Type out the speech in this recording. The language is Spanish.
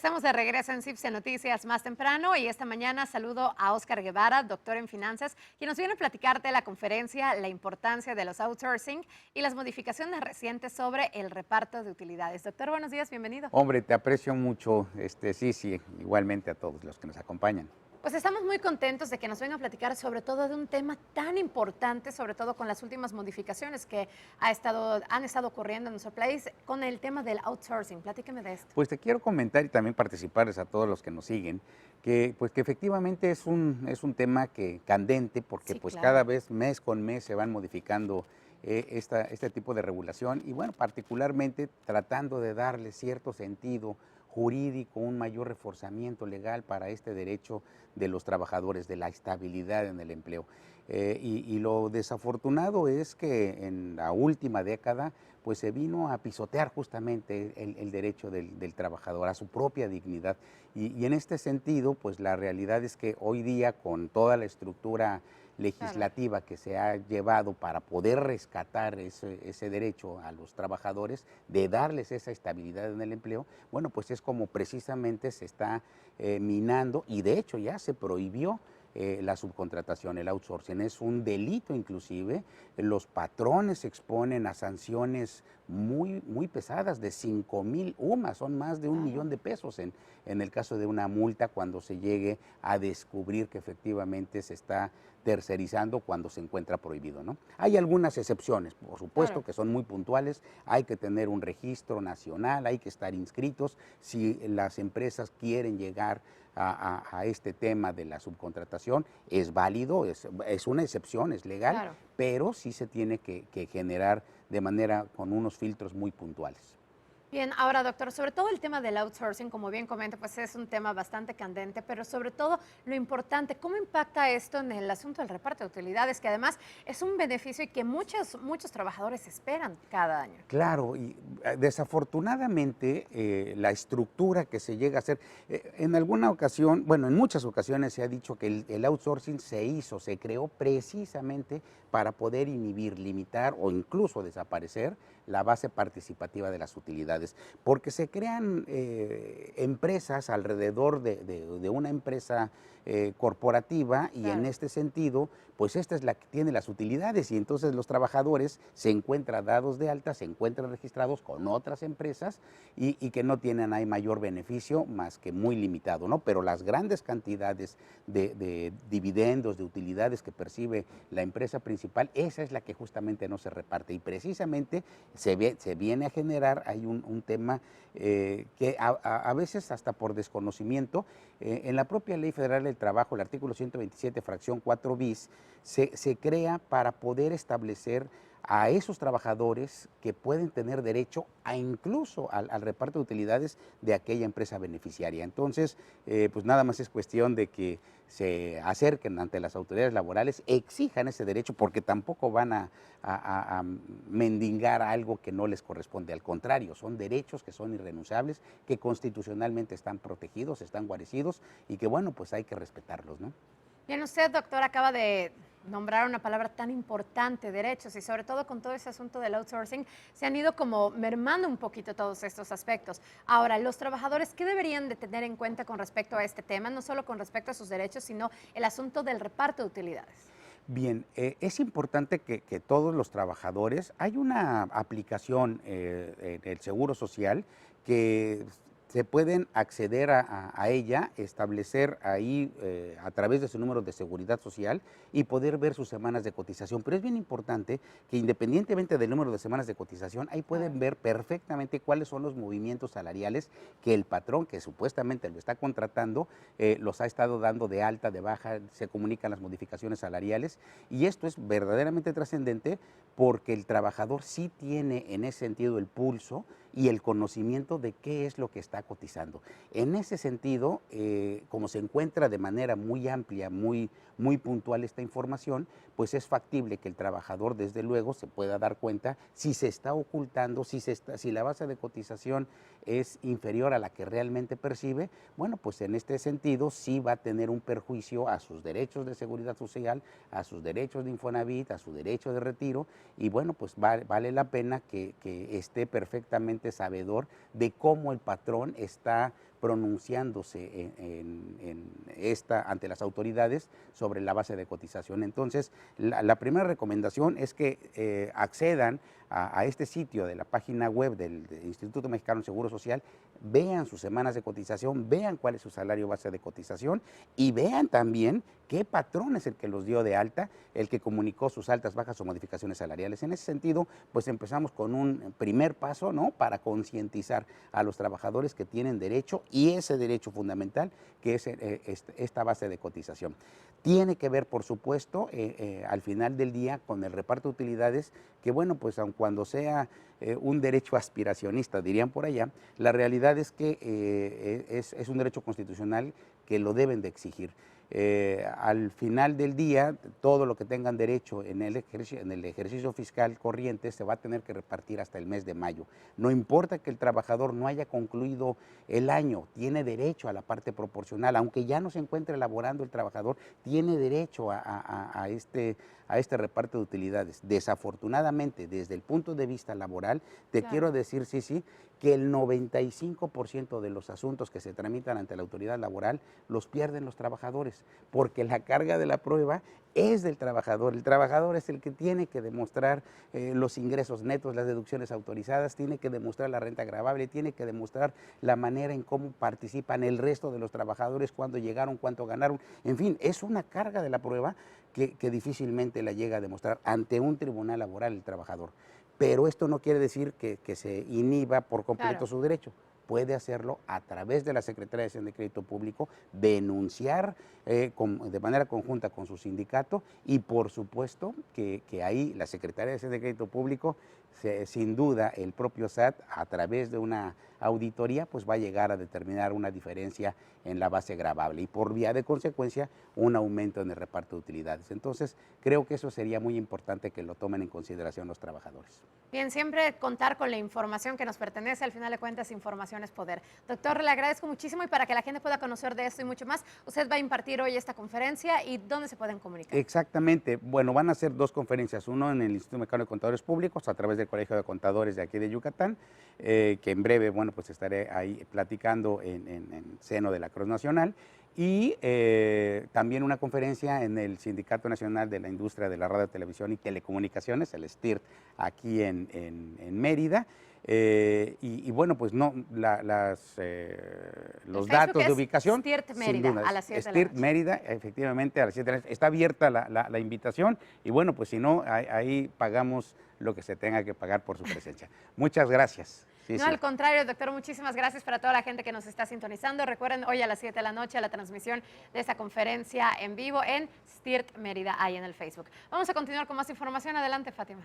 Estamos de regreso en CIPSE Noticias más temprano y esta mañana saludo a Óscar Guevara, doctor en finanzas, quien nos viene a platicar de la conferencia La importancia de los outsourcing y las modificaciones recientes sobre el reparto de utilidades. Doctor, buenos días, bienvenido. Hombre, te aprecio mucho, sí, igualmente a todos los que nos acompañan. Pues estamos muy contentos de que nos venga a platicar sobre todo de un tema tan importante, sobre todo con las últimas modificaciones que han estado ocurriendo en nuestro país con el tema del outsourcing. Platíqueme de esto. Pues te quiero comentar y también participarles a todos los que nos siguen, que efectivamente es un tema candente, porque Sí, pues claro. cada vez, mes con mes, se van modificando este tipo de regulación y bueno, particularmente tratando de darle cierto sentido jurídico, un mayor reforzamiento legal para este derecho de los trabajadores, de la estabilidad en el empleo. Y lo desafortunado es que en la última década pues se vino a pisotear justamente el derecho del trabajador a su propia dignidad. Y en este sentido, pues la realidad es que hoy día, con toda la estructura Claro. legislativa que se ha llevado para poder rescatar ese derecho a los trabajadores, de darles esa estabilidad en el empleo, bueno, pues es como precisamente se está minando, y de hecho ya se prohibió la subcontratación, el outsourcing. Es un delito inclusive. Los patrones se exponen a sanciones muy pesadas, de 5,000 UMAS, son más de un Claro. millón de pesos en el caso de una multa, cuando se llegue a descubrir que efectivamente se está tercerizando cuando se encuentra prohibido, ¿no? Hay algunas excepciones, por supuesto, Claro. que son muy puntuales. Hay que tener un registro nacional, hay que estar inscritos. Si las empresas quieren llegar a este tema de la subcontratación, es válido, es una excepción, es legal, Claro. pero sí se tiene que generar de manera con unos filtros muy puntuales. Bien, ahora doctor, sobre todo el tema del outsourcing, como bien comenta, pues es un tema bastante candente, pero sobre todo lo importante, ¿cómo impacta esto en el asunto del reparto de utilidades? Que además es un beneficio y que muchos trabajadores esperan cada año. Claro, y desafortunadamente la estructura que se llega a hacer, en alguna ocasión, bueno, en muchas ocasiones se ha dicho que el outsourcing se creó precisamente para poder inhibir, limitar o incluso desaparecer la base participativa de las utilidades, porque se crean empresas alrededor de una empresa corporativa, y en Claro. este sentido, pues esta es la que tiene las utilidades, y entonces los trabajadores se encuentran dados de alta, se encuentran registrados con otras empresas y que no tienen ahí mayor beneficio más que muy limitado, ¿no? Pero las grandes cantidades de dividendos, de utilidades que percibe la empresa principal, esa es la que justamente no se reparte, y precisamente se viene a generar ahí un tema que a veces hasta por desconocimiento, en la propia Ley Federal del Trabajo, el artículo 127, fracción 4 bis, se crea para poder establecer a esos trabajadores que pueden tener derecho a incluso al reparto de utilidades de aquella empresa beneficiaria. Entonces, pues nada más es cuestión de que se acerquen ante las autoridades laborales, exijan ese derecho, porque tampoco van a mendigar algo que no les corresponde. Al contrario, son derechos que son irrenunciables, que constitucionalmente están protegidos, están guarecidos, y que bueno, pues hay que respetarlos, ¿no? Bien, usted, doctor, acaba de nombrar una palabra tan importante, derechos, y sobre todo con todo ese asunto del outsourcing, se han ido como mermando un poquito todos estos aspectos. Ahora, los trabajadores, ¿qué deberían de tener en cuenta con respecto a este tema? No solo con respecto a sus derechos, sino el asunto del reparto de utilidades. Bien, es importante que todos los trabajadores, hay una aplicación en el Seguro Social que se pueden acceder a ella, establecer ahí a través de su número de seguridad social y poder ver sus semanas de cotización. Pero es bien importante que, independientemente del número de semanas de cotización, ahí Claro. pueden ver perfectamente cuáles son los movimientos salariales que el patrón, que supuestamente lo está contratando, los ha estado dando de alta, de baja, se comunican las modificaciones salariales, y esto es verdaderamente trascendente, porque el trabajador sí tiene en ese sentido el pulso y el conocimiento de qué es lo que está cotizando. En ese sentido, como se encuentra de manera muy amplia, muy puntual esta información, pues es factible que el trabajador desde luego se pueda dar cuenta si se está ocultando, si la base de cotización es inferior a la que realmente percibe. Bueno, pues en este sentido sí va a tener un perjuicio a sus derechos de seguridad social, a sus derechos de Infonavit, a su derecho de retiro, y bueno, pues vale la pena que esté perfectamente sabedor de cómo el patrón está pronunciándose ante las autoridades sobre la base de cotización. Entonces, la primera recomendación es que accedan a este sitio de la página web del Instituto Mexicano de Seguro Social, vean sus semanas de cotización, vean cuál es su salario base de cotización y vean también qué patrón es el que los dio de alta, el que comunicó sus altas, bajas o modificaciones salariales. En ese sentido, pues empezamos con un primer paso, ¿no?, para concientizar a los trabajadores que tienen derecho, y ese derecho fundamental que es esta base de cotización. Tiene que ver, por supuesto, al final del día con el reparto de utilidades, que bueno, pues aun cuando sea un derecho aspiracionista, dirían por allá, la realidad es que es un derecho constitucional que lo deben de exigir. Al final del día, todo lo que tengan derecho en el ejercicio fiscal corriente se va a tener que repartir hasta el mes de mayo. No importa que el trabajador no haya concluido el año, tiene derecho a la parte proporcional, aunque ya no se encuentre laborando el trabajador, tiene derecho a este reparto de utilidades. Desafortunadamente, desde el punto de vista laboral, te quiero decir, sí, que el 95% de los asuntos que se tramitan ante la autoridad laboral los pierden los trabajadores, porque la carga de la prueba es del trabajador. El trabajador es el que tiene que demostrar los ingresos netos, las deducciones autorizadas, tiene que demostrar la renta gravable, tiene que demostrar la manera en cómo participan el resto de los trabajadores, cuándo llegaron, cuánto ganaron. En fin, es una carga de la prueba que difícilmente la llega a demostrar ante un tribunal laboral el trabajador. Pero esto no quiere decir que se inhiba por completo su derecho. Puede hacerlo a través de la Secretaría de Hacienda y Crédito Público, denunciar de manera conjunta con su sindicato, y por supuesto que ahí la Secretaría de Hacienda y Crédito Público, sin duda el propio SAT, a través de una auditoría, pues va a llegar a determinar una diferencia en la base gravable y por vía de consecuencia un aumento en el reparto de utilidades. Entonces, creo que eso sería muy importante que lo tomen en consideración los trabajadores. Bien, siempre contar con la información que nos pertenece, al final de cuentas, información es poder. Doctor, le agradezco muchísimo, y para que la gente pueda conocer de esto y mucho más, usted va a impartir hoy esta conferencia, ¿y dónde se pueden comunicar? Exactamente, bueno, van a ser dos conferencias, uno en el Instituto Mexicano de Contadores Públicos a través del Colegio de Contadores de aquí de Yucatán, que en breve, bueno, pues estaré ahí platicando en seno de la Cruz Nacional, y también una conferencia en el Sindicato Nacional de la Industria de la Radio, Televisión y Telecomunicaciones, el STIRT, aquí en Mérida. Y bueno, pues no, los datos de ubicación. STIRT Mérida, a las 7 de la STIRT noche. Mérida, efectivamente, a las 7 de la noche. Está abierta la invitación, y bueno, pues si no, ahí pagamos lo que se tenga que pagar por su presencia. Muchas gracias. No, al contrario, doctor, muchísimas gracias para toda la gente que nos está sintonizando. Recuerden, hoy a las 7 de la noche la transmisión de esta conferencia en vivo en STIRT Mérida, ahí en el Facebook. Vamos a continuar con más información. Adelante, Fátima.